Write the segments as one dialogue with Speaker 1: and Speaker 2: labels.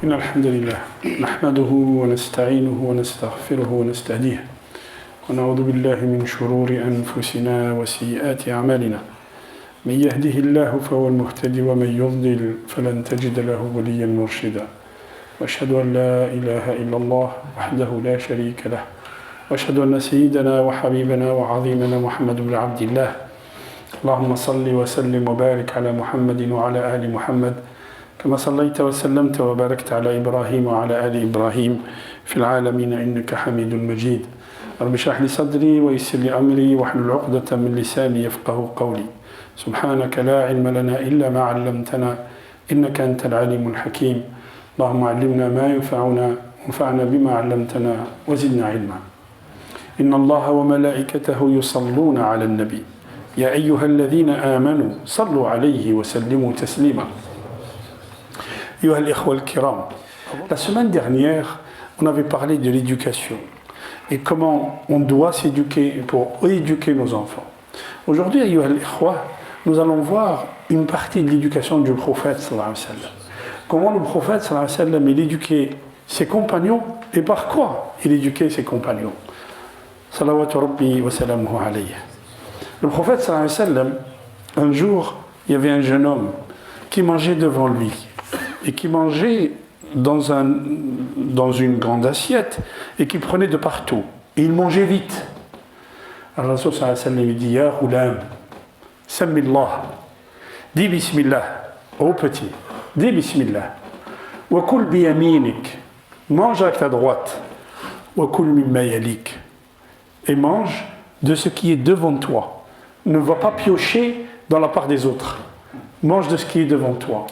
Speaker 1: إن الحمد لله نحمده ونستعينه ونستغفره ونستهديه ونعوذ بالله من شرور أنفسنا وسيئات أعمالنا من يهده الله فهو المهتدي ومن يضلل فلن تجد له وليا مرشدا وأشهد أن لا إله إلا الله وحده لا شريك له وأشهد أن سيدنا وحبيبنا وعظيمنا محمد بن عبد الله اللهم صل وسلم وبارك على محمد وعلى آل محمد كما صليت وسلمت وباركت على إبراهيم وعلى آل إبراهيم في العالمين إنك حميد مجيد رب اشرح لي صدري ويسر لي أمري واحلل عقدة من لساني يفقه قولي سبحانك لا علم لنا إلا ما علمتنا إنك أنت العليم الحكيم اللهم علمنا ما ينفعنا وانفعنا بما علمتنا وزدنا علما إن الله وملائكته يصلون على النبي يا أيها الذين آمنوا صلوا عليه وسلموا تسليما أيها الإخوة الكرام. La semaine dernière, on avait parlé de l'éducation et comment on doit s'éduquer pour éduquer nos enfants. Aujourd'hui, أيها الإخوة, nous allons voir une partie de l'éducation du prophète sallallahu alayhi wa sallam. Comment le prophète sallallahu alayhi wa sallam il éduquait ses compagnons et par quoi il éduquait ses compagnons. Salawatu rabbi wa salamuhu alayhi. Le prophète sallallahu alayhi wa sallam, un jour, il y avait un jeune homme qui mangeait devant lui et qui mangeait dans une grande assiette et qui prenait de partout. Et il mangeait vite. Alors Rasul sallallahu alayhi wa sallam lui dit Ya ghulam, sammillah, dis bismillah, ô petit, dis bismillah. Wa kul bi yaminik, mange avec ta droite. Wa kul mimma yalik, et mange de ce qui est devant toi. Ne va pas piocher dans la part des autres. Mange de ce qui est devant toi.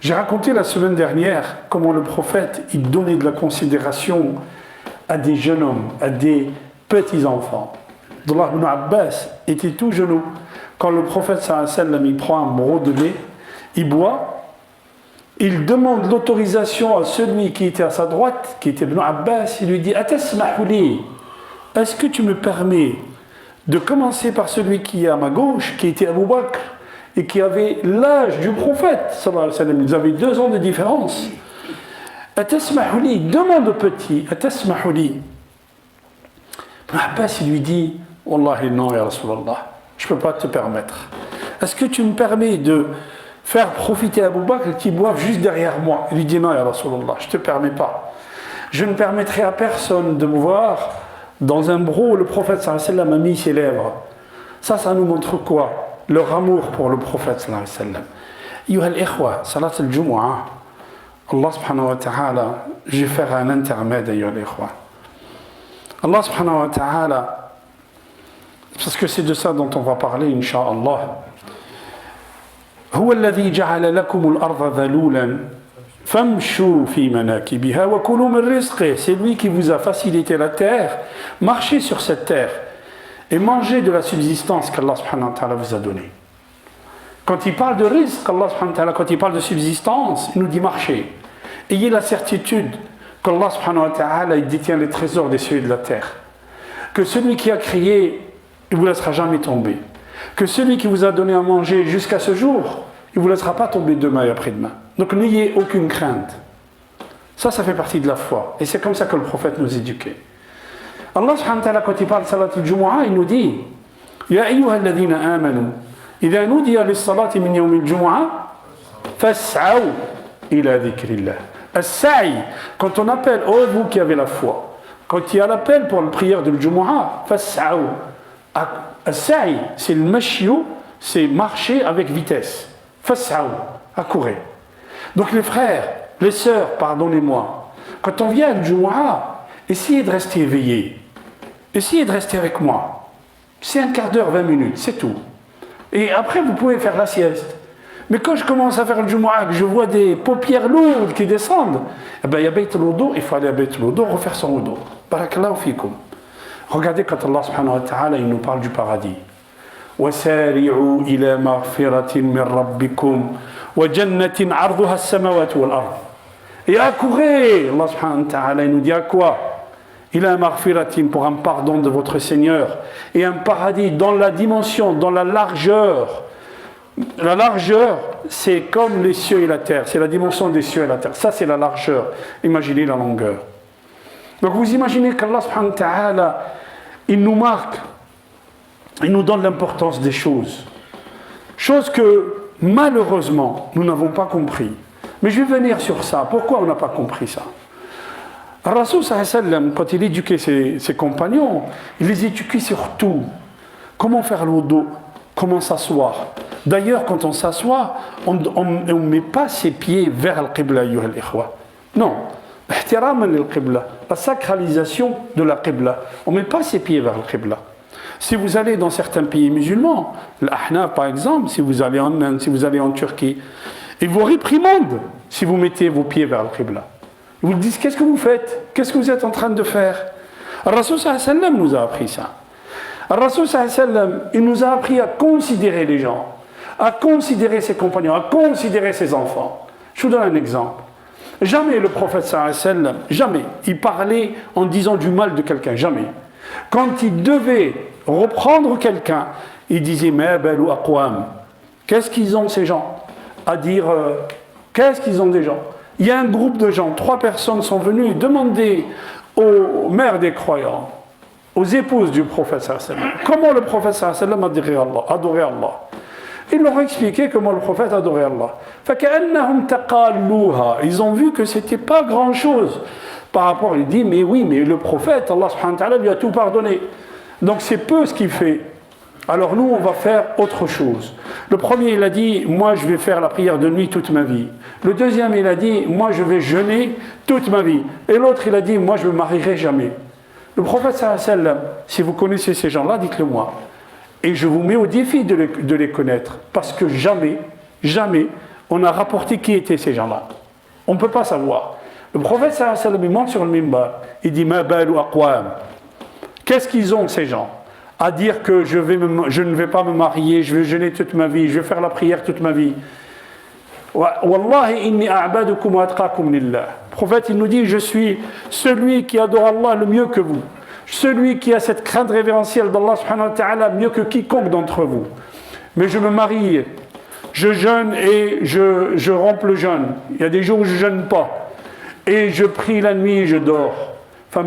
Speaker 1: J'ai raconté la semaine dernière comment le prophète il donnait de la considération à des jeunes hommes, à des petits-enfants. Abdullah ibn Abbas était tout genou. Quand le prophète sallallahu alayhi wa sallam il prend un broc de lait, il boit, il demande l'autorisation à celui qui était à sa droite, qui était Ibn Abbas, il lui dit « Atasma'u li, est-ce que tu me permets de commencer par celui qui est à ma gauche, qui était Abu Bakr, et qui avait l'âge du prophète, sallallahu alayhi wa sallam. Ils avaient 2 ans de différence. Atasma'u li, demande au petit, Atasma'u li. Ibn Abbas, il lui dit, Wallahi non, ya Rasulallah, je ne peux pas te permettre. Est-ce que tu me permets de faire profiter Abu Bakr qui boive juste derrière moi? Il lui dit, non, ya Rasulallah, je ne te permets pas. Je ne permettrai à personne de me voir dans un broc où le prophète sallallahu alayhi wa sallam a mis ses lèvres. Ça nous montre quoi? Leur amour pour le prophète sallallahu alayhi wa sallam. Ayyuha al-ikhwa, salat al-jumu'ah, Allah subhanahu wa ta'ala, je vais faire un intermède, ayyuha al-ikhwa. Allah subhanahu wa ta'ala, parce que c'est de ça dont on va parler, insha'Allah. هو الذي جعل لكم الأرض ذلولا فامشوا في مناكبها وكلوا من رزقه. C'est lui qui vous a facilité la terre. Marchez sur cette terre et mangez de la subsistance qu'Allah subhanahu wa ta'ala vous a donnée. Quand il parle de rizq, Allah subhanahu wa ta'ala, quand il parle de subsistance, il nous dit marchez. Ayez la certitude qu'Allah subhanahu wa ta'ala il détient les trésors des cieux et de la terre. Que celui qui a créé, il ne vous laissera jamais tomber. Que celui qui vous a donné à manger jusqu'à ce jour, il ne vous laissera pas tomber demain et après-demain. Donc n'ayez aucune crainte. Ça fait partie de la foi. Et c'est comme ça que le prophète nous éduquait. Allah subhanahu wa ta'ala, quand il parle de salat al-jumu'ah, il nous dit Ya ayyuha alladhina amanu, idha nudiya lis-salati min yawm al-jumu'ah, fas'aw ila dhikrillah. As-sa'i, quand on appelle, oh vous qui avez la foi, quand il y a l'appel pour la prière de al-jumu'ah, fas'aw. As-sa'i, c'est le mashyu, c'est marcher avec vitesse. Fas'aw, accourir. Donc les frères, les sœurs, pardonnez-moi, quand on vient à al-jumu'ah, essayez de rester éveillé. Essayez de rester avec moi. C'est un quart d'heure, 20 minutes, c'est tout. Et après, vous pouvez faire la sieste. Mais quand je commence à faire le Jumu'ah, que je vois des paupières lourdes qui descendent, eh bien, il y a Bayt al-Wudu, il faut aller à Bayt al-Wudu, refaire son wudu. Barakallahu fikum. Regardez quand Allah subhanahu wa ta'ala, il nous parle du paradis. وَسَارِعُوا إِلَى مَغْفِرَةٍ مِّن رَبِّكُمْ وَجَنَّةٍ عَرْضُهَا السَّمَاوَاتُ وَالْأَرْضِ. Et accourez, Allah subhanahu wa ta'ala, il nous dit à quoi? Il a un maghfiratin pour un pardon de votre Seigneur et un paradis dans la dimension, dans la largeur La largeur, c'est comme les cieux et la terre. C'est la dimension des cieux et la terre. Ça, c'est la largeur. Imaginez la longueur. Donc vous imaginez qu'Allah subhanahu wa ta'ala, il nous marque, il nous donne l'importance des choses. Chose que, malheureusement, nous n'avons pas compris. Mais je vais venir sur ça. Pourquoi on n'a pas compris ça? Rasoul sallallahu alayhi wa sallam, quand il éduquait ses compagnons, il les éduquait sur tout. Comment faire le wudu, comment s'asseoir. D'ailleurs, quand on s'assoit, on ne met pas ses pieds vers le qibla, ayyuha al-ikhwa. Non. La sacralisation de la qibla. On ne met pas ses pieds vers le qibla. Si vous allez dans certains pays musulmans, l'Ahnaf par exemple, si vous allez en Inde, si vous allez en Turquie, ils vous réprimandent si vous mettez vos pieds vers le qibla. Ils vous disent, qu'est-ce que vous faites? Qu'est-ce que vous êtes en train de faire? Rasoul sallallahu alayhi wa sallam nous a appris ça. Rasoul sallallahu alayhi wa sallam, il nous a appris à considérer les gens, à considérer ses compagnons, à considérer ses enfants. Je vous donne un exemple. Jamais le prophète sallallahu alayhi wa sallam, jamais, il parlait en disant du mal de quelqu'un, jamais. Quand il devait reprendre quelqu'un, il disait « Ma balu aqwam » Qu'est-ce qu'ils ont ces gens? À dire qu'est-ce qu'ils ont des gens? Il y a un groupe de gens, 3 personnes sont venues demander aux mères des croyants, aux épouses du prophète sallallahu alayhi wa sallam, comment le prophète sallallahu alayhi wa sallam adorait Allah. Ils leur ont expliqué comment le prophète adorait Allah. Ils ont vu que ce n'était pas grand-chose. Par rapport, il dit, mais oui, mais le prophète, Allah subhanahu wa ta'ala, lui a tout pardonné. Donc c'est peu ce qu'il fait. Alors nous, on va faire autre chose. Le premier, il a dit, moi je vais faire la prière de nuit toute ma vie. Le deuxième, il a dit, moi je vais jeûner toute ma vie. Et l'autre, il a dit, moi je ne me marierai jamais. Le prophète sallallahu alayhi wa sallam, si vous connaissez ces gens-là, dites-le moi. Et je vous mets au défi de les connaître. Parce que jamais, jamais, on a rapporté qui étaient ces gens-là. On ne peut pas savoir. Le prophète sallallahu alayhi wa sallam, il monte sur le minbar. Il dit, ma balu aqwam. Qu'est-ce qu'ils ont ces gens? À dire que je ne vais pas me marier, je vais jeûner toute ma vie, je vais faire la prière toute ma vie. Wallahi inni a'badukum wa atqakum lillah. Le prophète, il nous dit, je suis celui qui adore Allah le mieux que vous. Celui qui a cette crainte révérentielle d'Allah subhanahu wa ta'ala mieux que quiconque d'entre vous. Mais je me marie, je jeûne et je romps le jeûne. Il y a des jours où je ne jeûne pas. Et je prie la nuit et je dors. Celui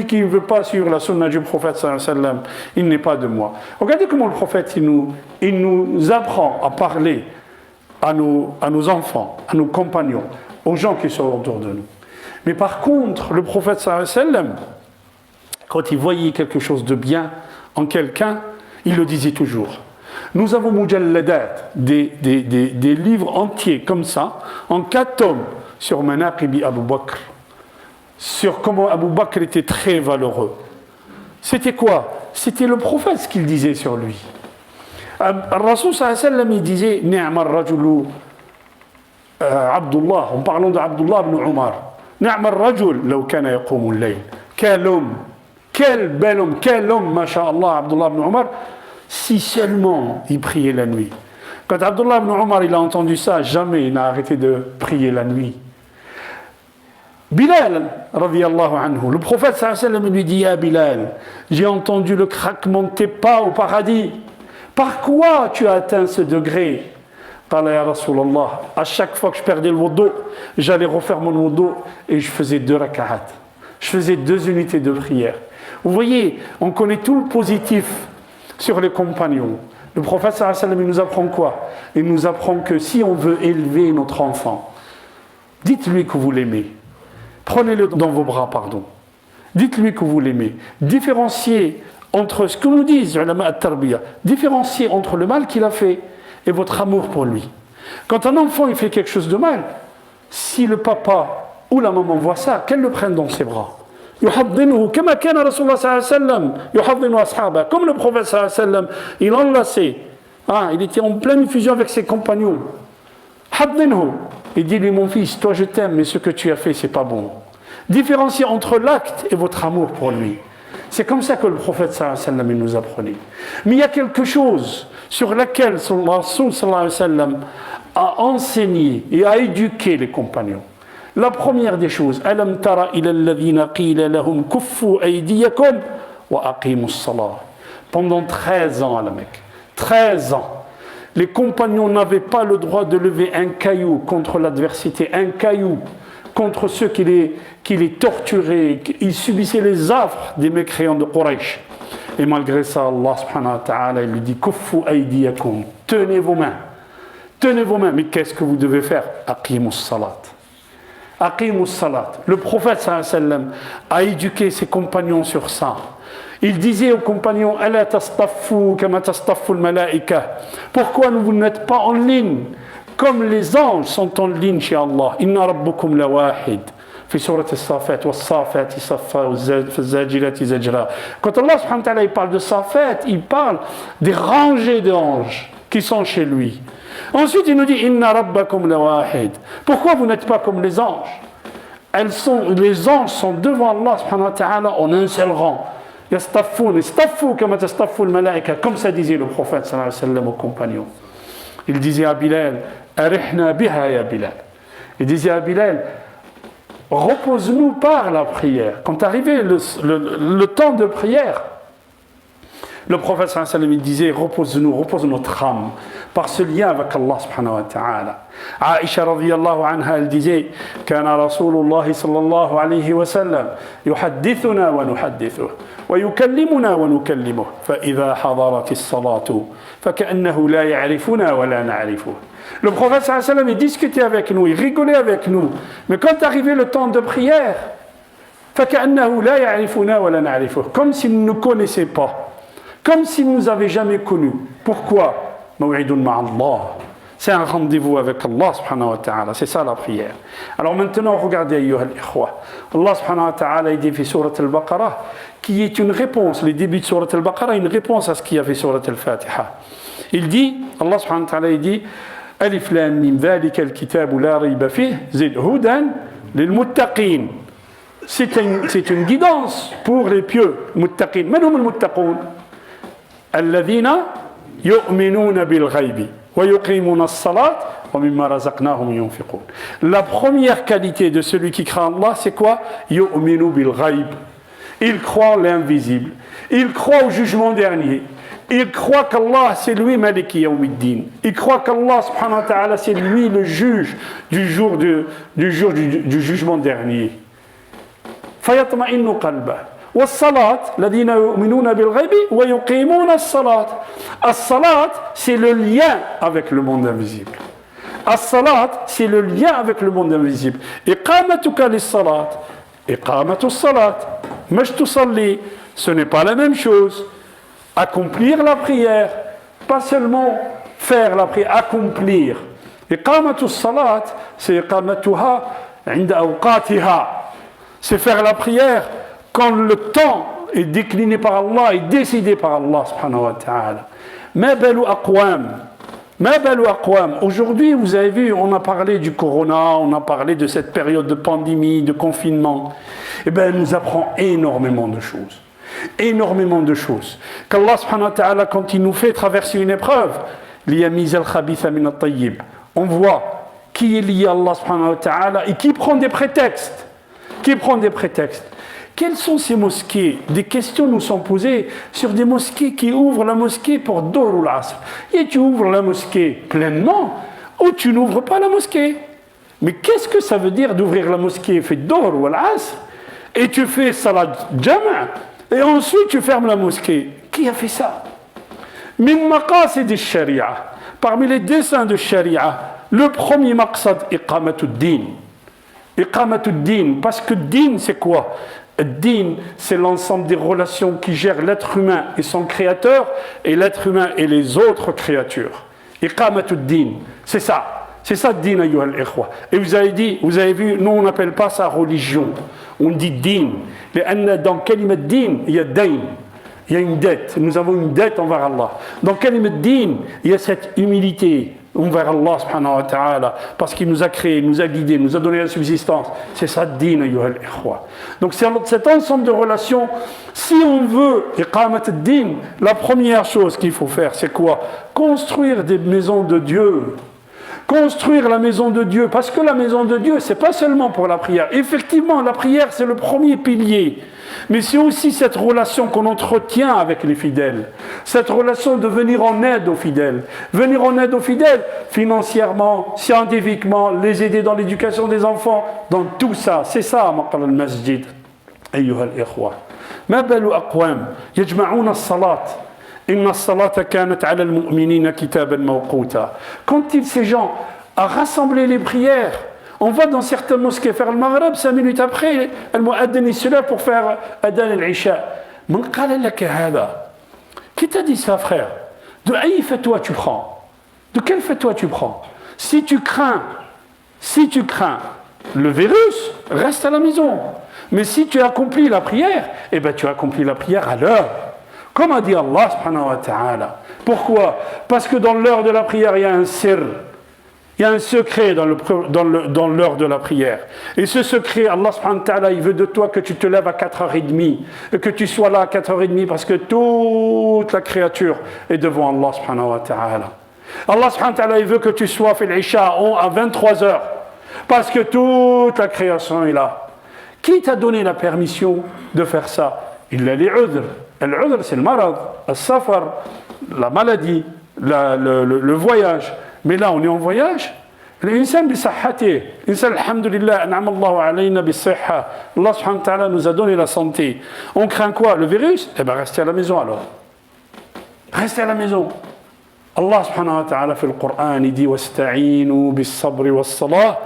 Speaker 1: qui ne veut pas suivre la sunna du prophète sallallahu alayhi wa sallam, il n'est pas de moi. Regardez comment le prophète il nous apprend à parler à nos enfants, à nos compagnons, aux gens qui sont autour de nous. Mais par contre, le prophète sallallahu alayhi wa sallam, quand il voyait quelque chose de bien en quelqu'un, il le disait toujours. Nous avons mujalladat, des livres entiers comme ça, en 4 tomes, sur Manaqibi Abu Bakr, sur comment Abu Bakr était très valeureux. C'était quoi? C'était le prophète ce qu'il disait sur lui. Rasoul sallallahu alayhi wa sallam, il disait Ni'ma ar-rajulu Abdullah, en parlant d'Abdullah ibn Umar. Ni'ma ar-rajul law kana yaqumu al-layl. Quel homme, quel bel homme, quel homme, masha'Allah, Abdullah ibn Umar, si seulement il priait la nuit. Quand Abdullah ibn Umar il a entendu ça, jamais il n'a arrêté de prier la nuit. Bilal, radiyallahu anhu, le prophète sallallahu alayhi wa sallam lui dit, ah Bilal, j'ai entendu le craquement de tes pas au paradis. Par quoi tu as atteint ce degré? Qala ya Rasulallah, à chaque fois que je perdais le wudu, j'allais refaire mon wudu et je faisais 2 rak'at. Je faisais 2 unités de prière. Vous voyez, on connaît tout le positif sur les compagnons. Le prophète sallallahu alayhi wa sallam, il nous apprend quoi? Il nous apprend que si on veut élever notre enfant, dites-lui que vous l'aimez. Prenez-le dans vos bras, pardon. Dites-lui que vous l'aimez. Différenciez entre ce que nous disent les ulama at-tarbiya, différenciez entre le mal qu'il a fait et votre amour pour lui. Quand un enfant il fait quelque chose de mal, si le papa ou la maman voit ça, qu'elle le prenne dans ses bras. يحضنه كما كان رسول الله صلى الله عليه وسلم يحضن أصحابه. Comme le prophète sallallahu alayhi wa sallam, il enlaçait, il était en pleine fusion avec ses compagnons. حضنه. Il dit lui, mon fils, toi je t'aime, mais ce que tu as fait, c'est pas bon. Différenciez entre l'acte et votre amour pour lui. C'est comme ça que le prophète sallallahu alayhi wa sallam nous apprenait. Mais il y a quelque chose sur laquelle Rasoul sallallahu alayhi wa sallam a enseigné et a éduqué les compagnons. La première des choses, alam tara ila alladhina qila lahum kuffu aydiyakum wa aqimus salah. Pendant 13 ans à la Mecque, 13 ans. Les compagnons n'avaient pas le droit de lever un caillou contre l'adversité, un caillou contre ceux qui les torturaient, ils subissaient les affres des mécréants de Quraysh. Et malgré ça, Allah subhanahu wa ta'ala, il lui dit « Kuffu aydiyakum » tenez vos mains. Tenez vos mains. Mais qu'est-ce que vous devez faire? Aqimus salat. Aqimus salat. Le prophète sallallahu alayhi wa sallam a éduqué ses compagnons sur ça. Il disait aux compagnons Ala tastaffu kama tastaffu al-malaika. Pourquoi vous n'êtes pas en ligne comme les anges sont en ligne chez Allah? Inna rabbukum la wahid. في سورة الصافات والصافات صفا والزاجرات زجرا. Quand Allah subhanahu wa ta'ala il parle de Safat, il parle des rangées d'anges qui sont chez lui. Ensuite il nous dit Inna rabbakum la wahid. Pourquoi vous n'êtes pas comme les anges? Les anges sont devant Allah subhanahu wa ta'ala en un seul rang. Yastaffu kama tastaffu al-malaika, comme ça disait le prophète sallallahu alayhi wa sallam aux compagnons. Il disait à Bilal Arihna biha ya Bilal. Il disait à Bilal repose-nous par la prière. Quand arrivait le temps de prière, le prophète sallallahu alayhi wa sallam disait repose notre âme par ce lien avec Allah subhanahu wa ta'ala. Aïcha radiyallahu anha, elle disait Kana Rasulullah sallallahu alayhi wa sallam yuhaddithuna wa nuhaddithuh wa yukallimuna wa nukallimuh fa idha hadarat as-salatu fa ka'annahu la ya'rifuna wa la na'rifuh. Le prophète sallallahu alayhi wa sallam il discutait avec nous, il rigolait avec nous, mais quand arrivait le temps de prière fa ka'annahu la ya'rifuna wa la na'rifuh, comme s'il ne nous connaissait pas, comme s'il ne nous avait jamais connus. Pourquoi? Maw'idun ma'allah. C'est un rendez-vous avec Allah subhanahu wa ta'ala. C'est ça la prière. Alors maintenant, regardez, ayyuha al-ikhwa. Allah subhanahu wa ta'ala, il dit في سورة البقرة, qui est une réponse, les débuts de سورة البقرة, une réponse à ce qu'il y a fait سورة الفاتحة. Il dit, Allah subhanahu wa ta'ala, il dit, ألف لام ميم ذلك الكتاب لا ريب فيه زد هدى للمتقين. C'est une guidance pour les pieux. المتقين. من هم المتقون؟ الذين يؤمنون بالغيب ويقيمون الصلاة ومما رزقناهم ينفقون. La première qualité de celui qui craint Allah, c'est quoi? يؤمن بالغيب. Il croit l'invisible. Il croit au jugement dernier. Il croit qu'Allah c'est lui Maliki Yawmiddin. Il croit qu'Allah subhanahu wa ta'ala c'est lui le juge du jour du jugement dernier. فيطمئن قلبه. والصلاة الذين يؤمنون بالغيب ويقيمون الصلاة. الصلاة c'est le lien avec le monde invisible. الصلاة c'est le lien avec le monde invisible. إقامتك للصلاة إقامة الصلاة مش تصلي. Ce n'est pas la même chose. Accomplir la prière, pas seulement faire la prière, accomplir. إقامة الصلاة c'est إقامتها عند أوقاتها. C'est faire la prière quand le temps est décliné par Allah et décidé par Allah subhanahu wa ta'ala. Ma balu aqwam. Aujourd'hui, vous avez vu, on a parlé du corona, on a parlé de cette période de pandémie, de confinement. Eh bien, elle nous apprend énormément de choses. Énormément de choses. Qu'Allah subhanahu wa ta'ala, quand il nous fait traverser une épreuve, liyamiz al-khabitha min at-tayyib. On voit qui est lié à Allah subhanahu wa ta'ala et qui prend des prétextes. Quelles sont ces mosquées? Des questions nous sont posées sur des mosquées qui ouvrent la mosquée pour Dohr al-Asr. Et tu ouvres la mosquée pleinement ou tu n'ouvres pas la mosquée. Mais qu'est-ce que ça veut dire d'ouvrir la mosquée fait Dohr al-Asr et tu fais Salat Jama' et ensuite tu fermes la mosquée? Qui a fait ça? Min maqasid al-sharia. Parmi les desseins de sharia, le premier maqsad iqamatud-din. Iqamatud-din, parce que din c'est quoi? Din, c'est l'ensemble des relations qui gèrent l'être humain et son créateur, et l'être humain et les autres créatures. Iqamatud-din, c'est ça. C'est ça le din, ayyuha al-ikhwa. Et vous avez vu, nous on n'appelle pas ça religion. On dit din. Dans kalimat din, il y a dayn. Il y a une dette. Nous avons une dette envers Allah. Dans kalimat din, il y a cette humilité envers Allah subhanahu wa ta'ala, parce qu'il nous a créés, nous a guidés, nous a donné la subsistance. C'est ça le din, ayyuha al-ikhwa. Donc c'est cet ensemble de relations, si on veut iqamat ad-din, la première chose qu'il faut faire, c'est quoi? Construire des maisons de Dieu, Construire la maison de Dieu, parce que la maison de Dieu, c'est pas seulement pour la prière. Effectivement, la prière, c'est le premier pilier. Mais c'est aussi cette relation qu'on entretient avec les fidèles. Cette relation de venir en aide aux fidèles. Venir en aide aux fidèles, financièrement, scientifiquement, les aider dans l'éducation des enfants, dans tout ça. C'est ça, maqal al-masjid. أيها الإخوة ما بال أقوام يجمعون الصلاة إن الصلاة كانت على المؤمنين كتابا موقوتا. Qu'ont-ils ces gens à rassembler les prières? On va dans certaines mosquées faire le maghreb, 5 minutes après, le muaddin est là pour faire adhan al-isha. Man qala laka hada? Qui t'a dit ça, frère? De quel fatwa tu prends? De quel fatwa tu prends? Si tu crains le virus, reste à la maison. Mais si tu accomplis la prière, eh ben tu accomplis la prière à l'heure. Comme a dit Allah subhanahu wa ta'ala. Pourquoi? Parce que dans l'heure de la prière, il y a un sir. Il y a un secret dans l'heure de la prière. Et ce secret, Allah subhanahu wa ta'ala, il veut de toi que tu te lèves à 4h30. Et que tu sois là à 4h30 parce que toute la créature est devant Allah subhanahu wa ta'ala. Allah subhanahu wa ta'ala, il veut que tu sois fait l'isha à 23h. Parce que toute la création est là. Qui t'a donné la permission de faire ça? Il a les udhr. L'udhr, c'est le marad, le safar, la maladie, le voyage. Mais là, on est en voyage. L'insan bisahhati. L'insan, alhamdulillah, an'ama Allahu alayna bis-sihha. Allah subhanahu wa ta'ala nous a donné la santé. On craint quoi? Le virus? Eh bien, restez à la maison alors. Restez à la maison. Allah subhanahu wa ta'ala, في القرآن, il dit وَاسْتَعِينُوا بِالصَّبْرِ وَالصَّلَاةِ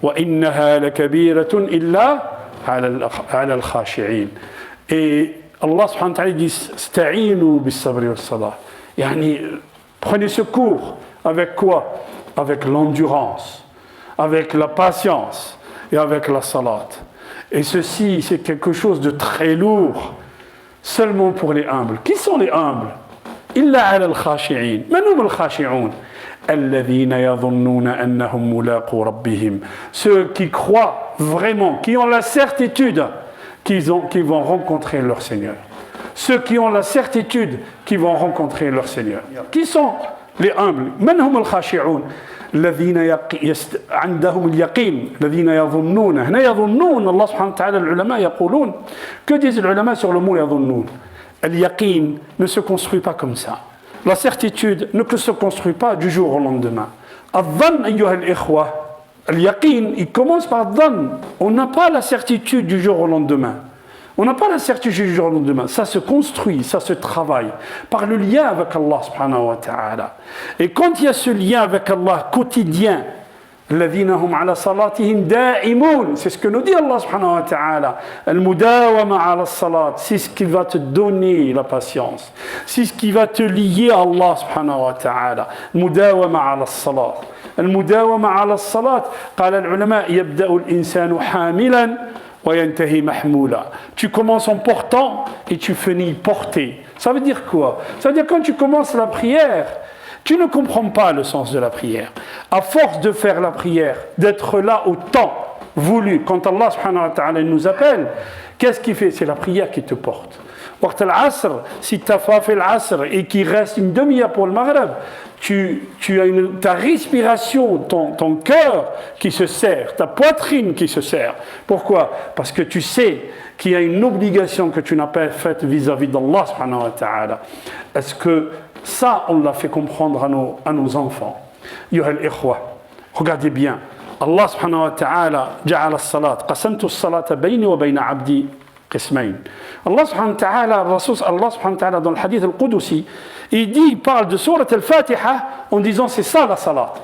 Speaker 1: وَإِنَّهَا لَكَبِيرَةٌ إِلَّا على الخاشعين. Et Allah subhanahu wa ta'ala dit استعينوا بالصبر والصلاة. يعني prenez secours avec quoi? Avec l'endurance, avec la patience et avec la salat. Et ceci, c'est quelque chose de très lourd, seulement pour les humbles. Qui sont les humbles? إلا على الخاشعين. من هم الخاشعون؟ الذين يظنون أنهم ملاقو ربهم. Ceux qui croient vraiment, qui ont la certitude qu'ils vont rencontrer leur Seigneur. Ceux qui ont la certitude qu'ils vont rencontrer leur Seigneur. Qui sont les humbles? من هم الخاشعون؟ الذين عندهم اليقين الذين يظنون. هنا يظنون. الله سبحانه وتعالى العلماء يقولون. Que disent les ulama sur le mot يظنون? Al-yaqin ne se construit pas comme ça. La certitude ne se construit pas du jour au lendemain. Al-dhann, ayyuha al-ikhwa, al-yaqin, il commence par dhann. On n'a pas la certitude du jour au lendemain. On n'a pas la certitude du jour au lendemain. Ça se construit, ça se travaille par le lien avec Allah subhanahu wa ta'ala. Et quand il y a ce lien avec Allah quotidien, الذين هم على صلاتهم دائمون. C'est ce que nous dit Allah subhanahu wa ta'ala. Al-mudawama ala salat. C'est ce qui va te donner la patience. C'est ce qui va te lier à Allah subhanahu wa ta'ala. Mudawama ala salat. المداومة على الصلاة قال العلماء يبدأ الإنسان حاملا وينتهي محمولا. Tu commences en portant et tu finis porté. Ça veut dire quoi? Ça veut dire quand tu commences la prière, tu ne comprends pas le sens de la prière. À force de faire la prière, d'être là au temps voulu, quand Allah subhanahu wa ta'ala nous appelle, qu'est-ce qu'il fait? C'est la prière qui te porte. Waqt al-asr, si tu as fait l'asr et qu'il reste une demi-heure pour le maghreb, tu as ta respiration, ton cœur qui se serre, ta poitrine qui se serre. Pourquoi? Parce que tu sais qu'il y a une obligation que tu n'as pas faite vis-à-vis d'Allah subhanahu wa ta'ala. Est-ce que ça, on l'a fait comprendre à nos enfants? Yuhal ikhwa, regardez bien. Allah subhanahu wa ta'ala ja'ala as-salat. Qasamtu as-salata bayni wa bayna 'abdi qismayn. Allah subhanahu wa ta'ala, Allah subhanahu wa ta'ala dans le hadith al-Qudusi, il parle de sourate al-Fatiha en disant c'est ça la salat.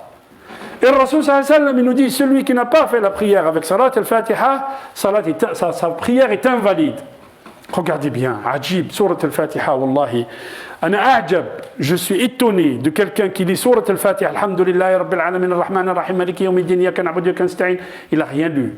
Speaker 1: Et le Rasul sallallahu alayhi wa sallam, il nous dit celui qui n'a pas fait la prière avec salat al-Fatiha, sa prière est invalide. Regardez bien, ajib, sourate al-Fatiha, wallahi. Je suis étonné de quelqu'un qui lit sourate al-Fatiha, alhamdulillahi rabbil alamin, ar-rahman ar-rahim, maliki yawmiddin, iyyaka na'budu wa iyyaka nasta'in. Il n'a rien lu.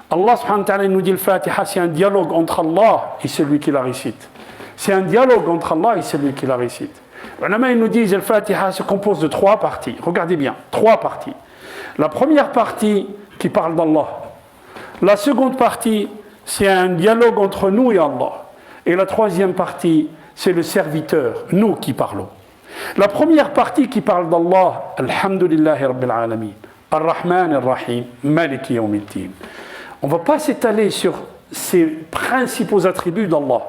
Speaker 1: Allah subhanahu wa ta'ala nous dit le Fatiha, c'est un dialogue entre Allah et celui qui la récite. C'est un dialogue entre Allah et celui qui la récite. Les ulama, ils nous disent le Fatiha se compose de 3 parties. Regardez bien, 3 parties. La première partie qui parle d'Allah. La seconde partie, c'est un dialogue entre nous et Allah. Et la troisième partie, c'est le serviteur, nous qui parlons. La première partie qui parle d'Allah, Alhamdulillahi Rabbil Alamin, Ar-Rahman Ar-Rahim, Maliki Yawmiddin. On ne va pas s'étaler sur ces principaux attributs d'Allah.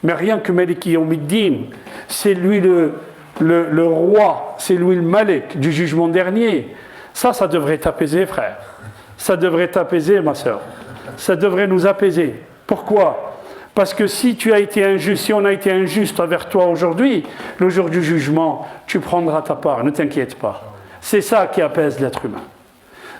Speaker 1: Mais rien que Maliki Yawmiddin, c'est lui le roi, c'est lui le Malik du jugement dernier. Ça devrait t'apaiser, frère. Ça devrait t'apaiser, ma sœur. Ça devrait nous apaiser. Pourquoi ? Parce que si tu as été injuste, si on a été injuste envers toi aujourd'hui, le jour du jugement, tu prendras ta part, ne t'inquiète pas. C'est ça qui apaise l'être humain.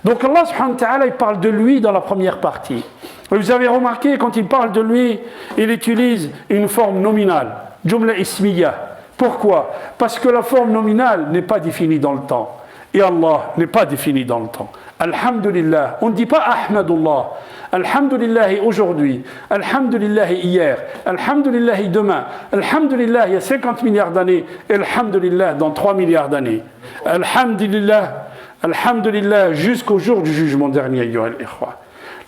Speaker 1: Donc Allah subhanahu wa ta'ala, il parle de lui dans la première partie. Et vous avez remarqué, quand il parle de lui, il utilise une forme nominale, jumla ismiya. Pourquoi ? Parce que la forme nominale n'est pas définie dans le temps. Et Allah n'est pas défini dans le temps. Alhamdulillah, on ne dit pas Ahmadullah. Alhamdulillah aujourd'hui, Alhamdulillah hier, Alhamdulillah demain, Alhamdulillah il y a 50 milliards d'années, et Alhamdulillah dans 3 milliards d'années. Alhamdulillah, Alhamdulillah jusqu'au jour du jugement dernier, ayyuhal ikhwa.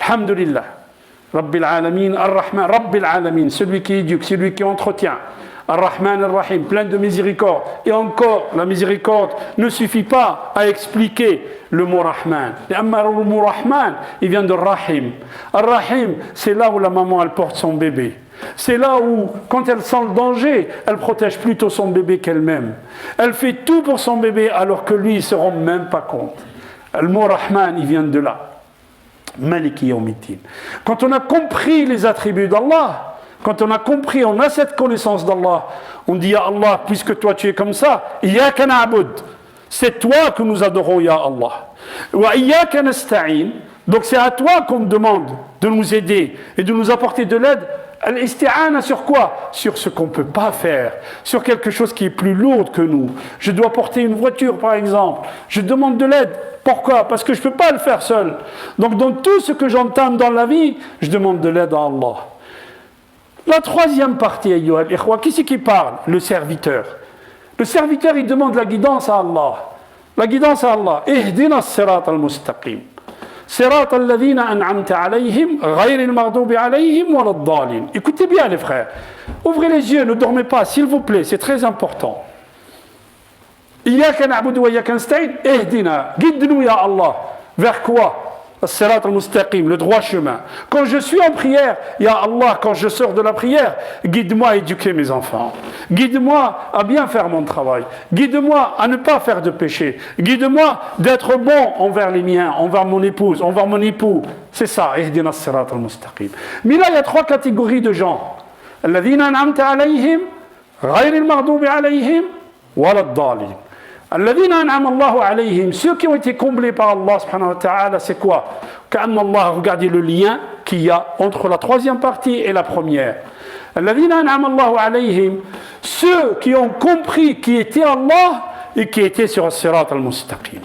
Speaker 1: Alhamdulillah, Rabbil Alamin, Ar-Rahman, Rabbil Alamin, celui qui éduque, celui qui entretient. Ar-Rahman Ar-Rahim, plein de miséricorde. Et encore, la miséricorde ne suffit pas à expliquer le mot Rahman. Le mot Rahman, il vient de Rahim. Ar-Rahim, c'est là où la maman, elle porte son bébé. C'est là où, quand elle sent le danger, elle protège plutôt son bébé qu'elle-même. Elle fait tout pour son bébé alors que lui, il ne se rend même pas compte. Le mot Rahman, il vient de là. Maliki Yawmiddin. Quand on a compris les attributs d'Allah, quand on a compris, on a cette connaissance d'Allah, on dit à Allah, puisque toi tu es comme ça, Iyyaka na'bud, c'est toi que nous adorons, Ya Allah. Wa iyyaka nasta'in, donc c'est à toi qu'on demande de nous aider et de nous apporter de l'aide. Al-isti'ana sur quoi ? Sur ce qu'on ne peut pas faire, sur quelque chose qui est plus lourd que nous. Je dois porter une voiture par exemple, je demande de l'aide. Pourquoi ? Parce que je ne peux pas le faire seul. Donc dans tout ce que j'entame dans la vie, je demande de l'aide à Allah. La troisième partie, ayyuhal ikhwa, qui c'est qui parle ? Le serviteur. Le serviteur, il demande la guidance à Allah. La guidance à Allah. Ihdina as-sirat al-mustaqim. Sirat alladhina an'amta alayhim, ghayri al-maghdubi alayhim wa lad-dallin. Écoutez bien les frères. Ouvrez les yeux, ne dormez pas, s'il vous plaît, c'est très important. Iyyaka na'budu wa iyyaka nasta'in. Ihdina. Guide-nous, ya Allah. Vers quoi ? As-sirat al-mustaqim, le droit chemin. Quand je suis en prière, ya Allah, quand je sors de la prière, guide-moi à éduquer mes enfants. Guide-moi à bien faire mon travail. Guide-moi à ne pas faire de péché. Guide-moi d'être bon envers les miens, envers mon épouse, envers mon époux. C'est ça, ihdina as-sirat al-mustaqim. Mais là, il y a trois catégories de gens. Alladhina an'amta alayhim, ghayri al-maghdubi alayhim, wa lad-dallin. Alladhina an'ama Allahu alayhim, ceux qui ont été comblés par Allah subhanahu wa ta'ala, c'est quoi ? Qu'Anna Allah, regardez le lien qu'il y a entre la troisième partie et la première. Alladhina an'ama Allahu alayhim, ceux qui ont compris qui était Allah et qui étaient sur as-sirat al-mustaqim.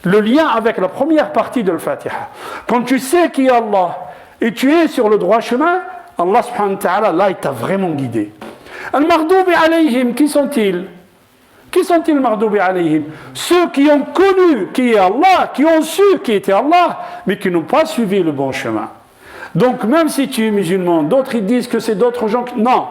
Speaker 1: Le lien avec la première partie de l'Fatiha. Quand tu sais qui est Allah et tu es sur le droit chemin, Allah subhanahu wa ta'ala, là, il t'a vraiment guidé. Al-maghdubi alayhim, qui sont-ils ? Qui sont-ils, mardoubi alayhim ? Ceux qui ont connu qui est Allah, qui ont su qui était Allah, mais qui n'ont pas suivi le bon chemin. Donc, même si tu es musulman, d'autres ils disent que c'est d'autres gens qui... Non.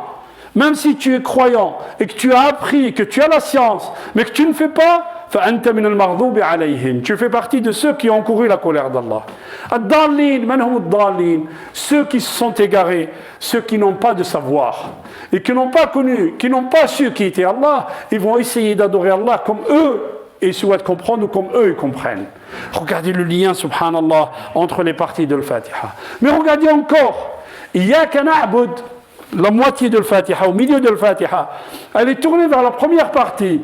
Speaker 1: Même si tu es croyant et que tu as appris, que tu as la science, mais que tu ne fais pas, فأنت من المغضوب عليهم. Tu fais partie de ceux qui ont couru la colère d'Allah. الضالين, من هم الضالين ? Ceux qui se sont égarés, ceux qui n'ont pas de savoir et qui n'ont pas connu, qui n'ont pas su qui était Allah, ils vont essayer d'adorer Allah comme eux et souhaitent comprendre ou comme eux ils comprennent. Regardez le lien, subhanallah, entre les parties de l'Fatiha. Mais regardez encore, Iyyaka na'bud, la moitié de l'Fatiha, au milieu de l'Fatiha, elle est tournée vers la première partie.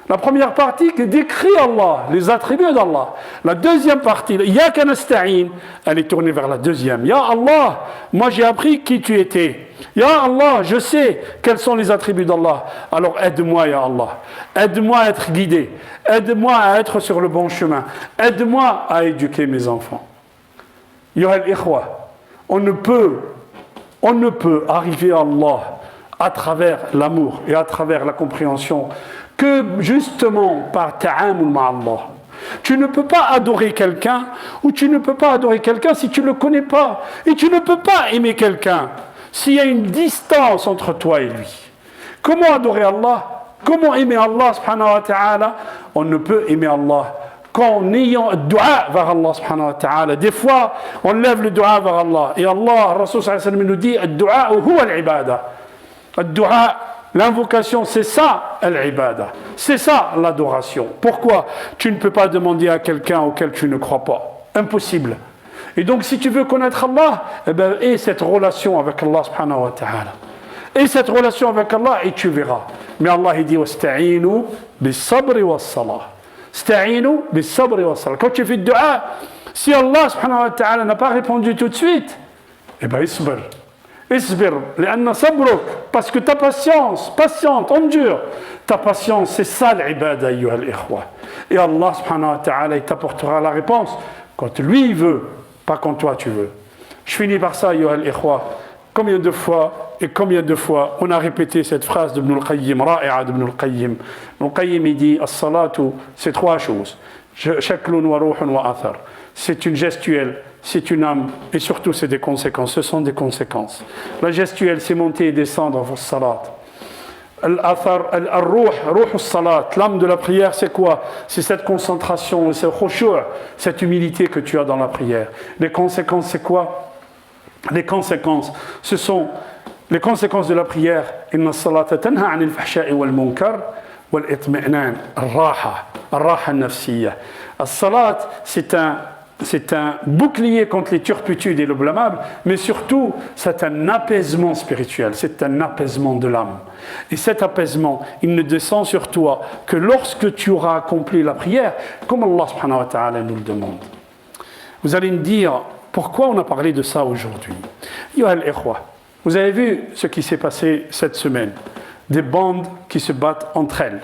Speaker 1: La première partie qui décrit Allah, les attributs d'Allah. La deuxième partie, Iyyaka nasta'in, elle est tournée vers la deuxième. Ya Allah, moi j'ai appris qui tu étais. Ya Allah, je sais quels sont les attributs d'Allah. Alors aide-moi, Ya Allah. Aide-moi à être guidé. Aide-moi à être sur le bon chemin. Aide-moi à éduquer mes enfants. Yuhal ikhwa, on ne peut arriver à Allah à travers l'amour et à travers la compréhension que justement par ta'amul ma'allah. Tu ne peux pas adorer quelqu'un ou tu ne peux pas adorer quelqu'un si tu ne le connais pas. Et tu ne peux pas aimer quelqu'un s'il y a une distance entre toi et lui. Comment adorer Allah ? Comment aimer Allah subhanahu wa ta'ala? On ne peut aimer Allah qu'en ayant le dua vers Allah subhanahu wa ta'ala. Des fois, on lève le dua vers Allah. Et Allah, Rasul sallallahu alayhi wa sallam nous dit, le dua huwa al-ibada. Le dua, l'invocation, c'est ça l'ibada. C'est ça l'adoration. Pourquoi? Tu ne peux pas demander à quelqu'un auquel tu ne crois pas. Impossible. Et donc, si tu veux connaître Allah, eh ben, aie cette relation avec Allah subhanahu wa ta'ala. Et cette relation avec Allah, et tu verras. Mais Allah, il dit, wasta'inu bis-sabri was-salah. Sta'inu bis-sabri was-salah. Quand tu fais le dua, si Allah subhanahu wa ta'ala n'a pas répondu tout de suite, eh bien, isbir. Isbir. Li'anna sabruk. Parce que ta patience, patiente, endure. Ta patience, c'est ça l'ibada, ayyuha al-ikhwa. Et Allah subhanahu wa ta'ala, il t'apportera la réponse quand lui il veut, pas quand toi tu veux. Je finis par ça, ayyuha al-ikhwa. Combien de fois on a répété cette phrase d'Ibn al-Qayyim, ra'i'a d'Ibn al-Qayyim. Ibn al-Qayyim, il dit, as-salatu, c'est trois choses. Shaklun wa ruhun wa athar. C'est une gestuelle, c'est une âme, et surtout c'est des conséquences. Ce sont des conséquences. La gestuelle, c'est monter et descendre dans salat. Al-athar, al-ruh, ruh al-salat. L'âme de la prière, c'est quoi? C'est cette concentration, c'est khushu', cette humilité que tu as dans la prière. Les conséquences, c'est quoi? Les conséquences, ce sont les conséquences de la prière. Inna as-salata tanha 'anil fahsha'i wal munkar wal itmi'nan, ar-raha an-nafsiyya. As-salat, c'est un bouclier contre les turpitudes et le blâmable, mais surtout, c'est un apaisement spirituel, c'est un apaisement de l'âme. Et cet apaisement, il ne descend sur toi que lorsque tu auras accompli la prière, comme Allah subhanahu wa ta'ala nous le demande. Vous allez me dire, pourquoi on a parlé de ça aujourd'hui? Vous avez vu ce qui s'est passé cette semaine. Des bandes qui se battent entre elles.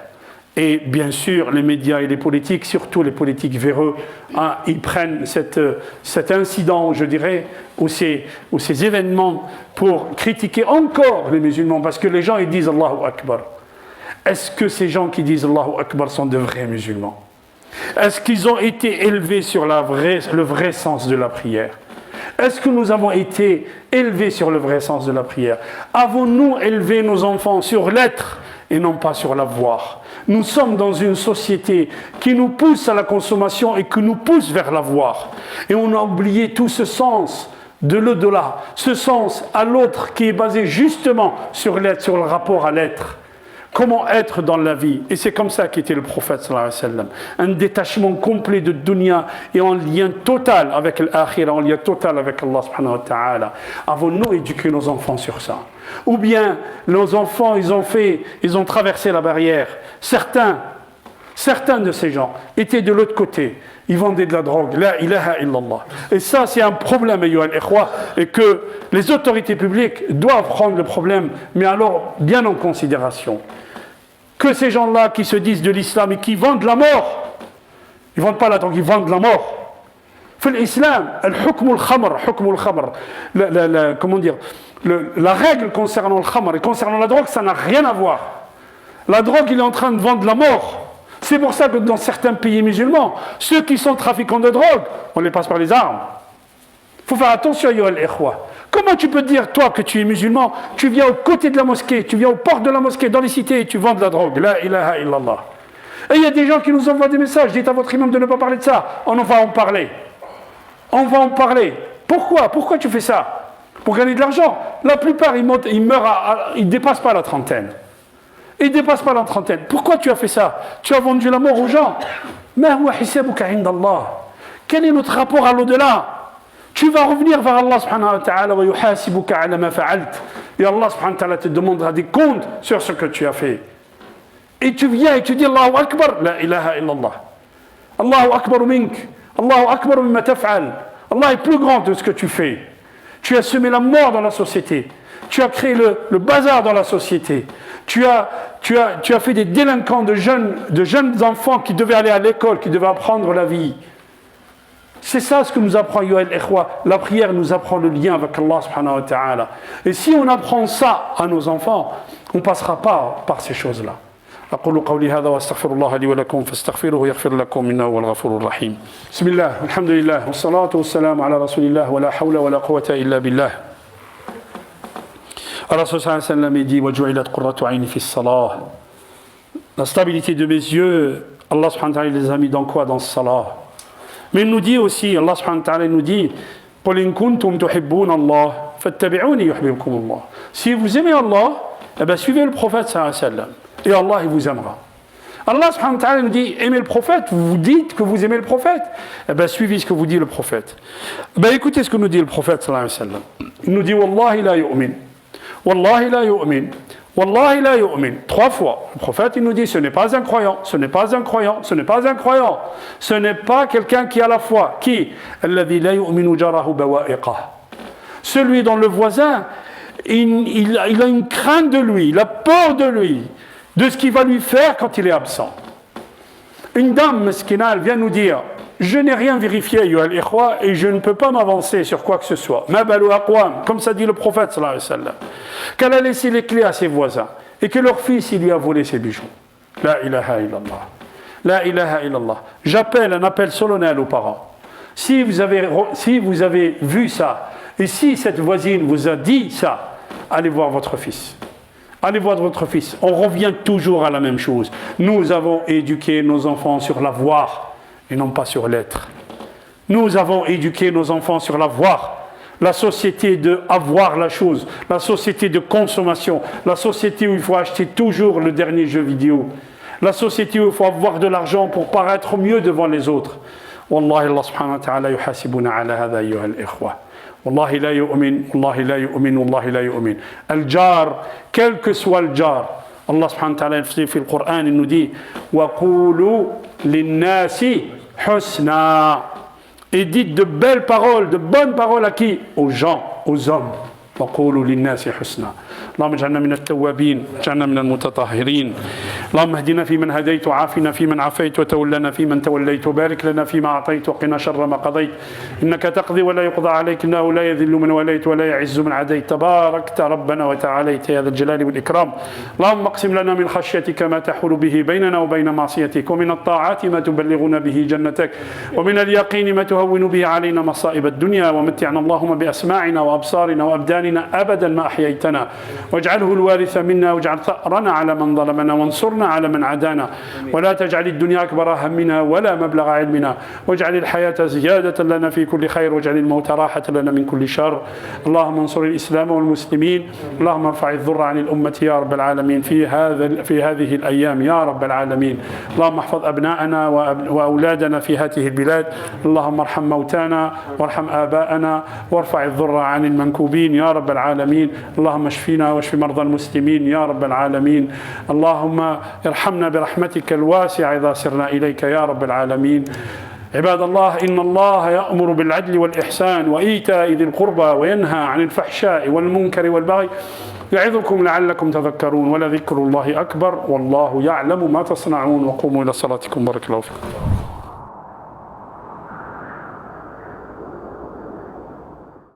Speaker 1: Et bien sûr, les médias et les politiques, surtout les politiques véreux, ils prennent cet incident, je dirais, ou ces événements pour critiquer encore les musulmans. Parce que les gens, ils disent Allahu Akbar. Est-ce que ces gens qui disent Allahu Akbar sont de vrais musulmans? Est-ce qu'ils ont été élevés sur le vrai sens de la prière? Est-ce que nous avons été élevés sur le vrai sens de la prière? Avons-nous élevé nos enfants sur l'être et non pas sur l'avoir? Nous sommes dans une société qui nous pousse à la consommation et qui nous pousse vers l'avoir. Et on a oublié tout ce sens de l'au-delà, ce sens à l'autre qui est basé justement sur l'être, sur le rapport à l'être. Comment être dans la vie? Et c'est comme ça qu'était le prophète sallallahu alayhi wa sallam. Un détachement complet de dunya et en lien total avec l'akhira, en lien total avec Allah subhanahu wa ta'ala. Avons-nous éduqué nos enfants sur ça? Ou bien nos enfants, ils ont traversé la barrière. Certains de ces gens étaient de l'autre côté. Ils vendaient de la drogue. La ilaha illallah. Et ça, c'est un problème, ayyuha al-ikhwa, et que les autorités publiques doivent prendre le problème, mais alors bien en considération. Que ces gens-là qui se disent de l'islam et qui vendent la mort, ils ne vendent pas la drogue, ils vendent la mort. L'islam, comment dire, la règle concernant le khamr et concernant la drogue, ça n'a rien à voir. La drogue, il est en train de vendre la mort. C'est pour ça que dans certains pays musulmans, ceux qui sont trafiquants de drogue, on les passe par les armes. Il faut faire attention, ayyuha al-ikhwa. Comment tu peux dire, toi, que tu es musulman, tu viens au côté de la mosquée, tu viens aux portes de la mosquée, dans les cités, et tu vends de la drogue? La ilaha illallah. Et il y a des gens qui nous envoient des messages, dites à votre imam de ne pas parler de ça. On va en parler. On va en parler. Pourquoi tu fais ça? Pour gagner de l'argent. La plupart, ils ne dépassent pas la trentaine. Ils ne dépassent pas la trentaine. Pourquoi tu as fait ça? Tu as vendu la mort aux gens. Quel est notre rapport à l'au-delà? Tu vas revenir vers Allah subhanahu wa ta'ala wa yuhasibuka ala ma fa'alt. Et Allah subhanahu wa ta'ala te demandera des comptes sur ce que tu as fait. Et tu viens et tu dis Allahu Akbar, la ilaha illallah. Allahu Akbar mink. Allahu Akbar mimma taf'al. Allah est plus grand de ce que tu fais. Tu as semé la mort dans la société. Tu as créé le bazar dans la société. Tu as fait des délinquants de jeunes enfants qui devaient aller à l'école, qui devaient apprendre la vie. C'est ça ce que nous apprend Yoel Ikhwa. La prière nous apprend le lien avec Allah subhanahu wa ta'ala. Et si on apprend ça à nos enfants, on ne passera pas par ces choses-là. أقول قولي هذا وأستغفر الله لي ولكم فاستغفروه يغفر لكم إنه هو الغفور الرحيم. بسم الله الحمد لله والصلاة والسلام على رسول الله ولا حول ولا قوة إلا بالله. الرسول صلى الله عليه وسلم dit وجعلت قرة عيني في الصلاة. La stabilité de mes yeux, Allah subhanahu wa ta'ala les a mis dans quoi? Dans ce salat. Mais il nous dit aussi, Allah subhanahu wa ta'ala nous dit, قُلْ إِن كُنْتُمْ تُحِبُّونَ اللَّهَ فَاتَّبِعُونِي يُحْبِبْكُمُ اللَّهُ. Si vous aimez Allah, eh bien suivez le prophète sallallahu alayhi wa sallam. Et Allah, il vous aimera. Allah subhanahu wa ta'ala nous dit, aimez le prophète, vous dites que vous aimez le prophète, eh bien suivez ce que vous dit le prophète. Eh bien écoutez ce que nous dit le prophète sallallahu alayhi wa sallam. Il nous dit, Wallahi la yu'min. Wallahi la yu'min. Wallahi la yu'min. 3 fois. Le prophète, il nous dit, ce n'est pas un croyant, ce n'est pas un croyant, ce n'est pas un croyant. Ce n'est pas quelqu'un qui a la foi. Qui? Alladhi la yu'minu jarahu bawa'iqah. Celui dont le voisin, il a une crainte de lui, il a peur de lui, de ce qu'il va lui faire quand il est absent. Une dame, meskina, elle vient nous dire, je n'ai rien vérifié, ayyuhal ikhwa, et je ne peux pas m'avancer sur quoi que ce soit. Ma balu aqwam, comme ça dit le prophète sallallahu alayhi wa sallam, qu'elle a laissé les clés à ses voisins et que leur fils, il lui a volé ses bijoux. La ilaha illallah. La ilaha illallah. J'appelle un appel solennel aux parents. Si vous avez vu ça, et si cette voisine vous a dit ça, allez voir votre fils. Allez voir votre fils. On revient toujours à la même chose. Nous avons éduqué nos enfants sur l'avoir et non pas sur l'être. Nous avons éduqué nos enfants sur l'avoir. La société de avoir la chose, la société de consommation, la société où il faut acheter toujours le dernier jeu vidéo, la société où il faut avoir de l'argent pour paraître mieux devant les autres. Wallahi Allah subhanahu wa ta'ala yuhasibuna ala hadha ayyuha al-ikhwa. Wallahi la yu'min, wallahi la yu'min, wallahi la yu'min. Al-jar, quel que soit le jar, Allah subhanahu wa ta'ala في le Coran, il nous dit وَقُولُوا لِلنَّاسِ حُسْنًا. Et dites de belles paroles, de bonnes paroles à qui? Aux gens, aux hommes. وَقُولُوا لِلنَّاسِ حُسْنًا. اللهم اجعلنا من التوابين اجعلنا من المتطهرين اللهم اهدنا فيمن هديت وعافنا فيمن عافيت وتولنا فيمن توليت وبارك لنا فيما أعطيت وقنا شر ما قضيت إنك تقضي ولا يقضى عليك إنه لا يذل من وليت ولا يعز من عديت تباركت ربنا وتعاليت يا ذا الجلال والإكرام اللهم اقسم لنا من خشيتك ما تحول به بيننا وبين معصيتك ومن الطاعات ما تبلغنا به جنتك ومن اليقين ما تهون به علينا مصائب الدنيا ومتعنا اللهم بأسماعنا وأبصارنا وأبداننا أبدا ما أحييتنا واجعله الوارث منا واجعل ثأرنا على من ظلمنا وانصرنا على من عادانا ولا تجعل الدنيا أكبر همنا ولا مبلغ علمنا واجعل الحياة زيادة لنا في كل خير واجعل الموت راحة لنا من كل شر اللهم انصر الإسلام والمسلمين اللهم ارفع الضر عن الأمة يا رب العالمين في هذه الأيام يا رب العالمين اللهم احفظ أبناءنا وأولادنا في هذه البلاد اللهم ارحم موتانا وارحم آباءنا وارفع الضر عن المنكوبين يا رب العالمين اللهم اشفينا واشف مرضى المسلمين يا رب العالمين اللهم ارحمنا برحمتك الواسعة إذا سرنا إليك يا رب العالمين عباد الله إن الله يأمر بالعدل والإحسان وإيتاء ذي القربى وينهى عن الفحشاء والمنكر والبغي يعظكم لعلكم تذكرون ولذكر الله أكبر والله يعلم ما تصنعون وقوموا إلى صلاتكم بارك الله فيكم